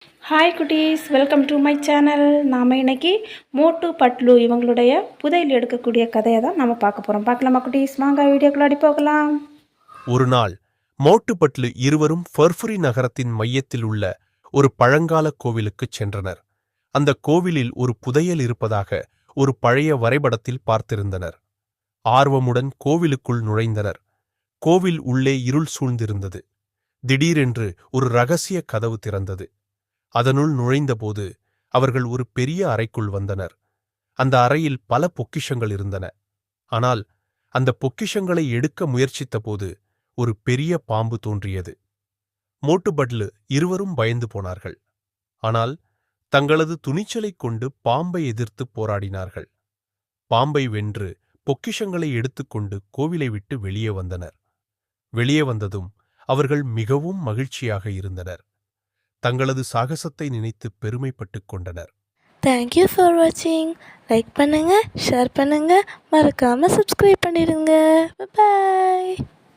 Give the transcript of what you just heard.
Hi குட்டீஸ், welcome to my channel. நாம் இன்னைக்கு மோட்டு பட்லு இவங்களுடைய புதையல் எடுக்கக்கூடிய கதையை தான் நம்ம பார்க்க போகிறோம். பார்க்கலாமா குட்டீஸ்? வாங்க வீடியோக்குள்ளாடி போகலாம். ஒரு நாள் மோட்டுப்பட்லு இருவரும் ஃபர்ஃபுரி நகரத்தின் மையத்தில் உள்ள ஒரு பழங்கால கோவிலுக்குச் சென்றனர். அந்த கோவிலில் ஒரு புதையல் இருப்பதாக ஒரு பழைய வரைபடத்தில் பார்த்திருந்தனர். ஆர்வமுடன் கோவிலுக்குள் நுழைந்தனர். கோவில் உள்ளே இருள் சூழ்ந்திருந்தது. திடீரென்று ஒரு ரகசிய கதவு திறந்தது. அதனுள் நுழைந்தபோது அவர்கள் ஒரு பெரிய அறைக்குள் வந்தனர். அந்த அறையில் பல பொக்கிஷங்கள் இருந்தன. ஆனால் அந்த பொக்கிஷங்களை எடுக்க முயற்சித்தபோது ஒரு பெரிய பாம்பு தோன்றியது. மோட்டுபட்லு இருவரும் பயந்து போனார்கள். ஆனால் தங்களது துணிச்சலைக் கொண்டு பாம்பை எதிர்த்து போராடினார்கள். பாம்பை வென்று பொக்கிஷங்களை எடுத்துக்கொண்டு கோவிலை விட்டு வெளியே வந்தனர். வெளியே வந்ததும் அவர்கள் மிகவும் மகிழ்ச்சியாக இருந்தனர். தங்களது சாகசத்தை நினைத்து பெருமைப்பட்டுக் கொண்டனர். தேங்க்யூ ஃபார் வாட்சிங். லைக் பண்ணுங்கள், ஷேர் பண்ணுங்கள், மறக்காமல் சப்ஸ்கிரைப் பண்ணிடுங்க. பாய்.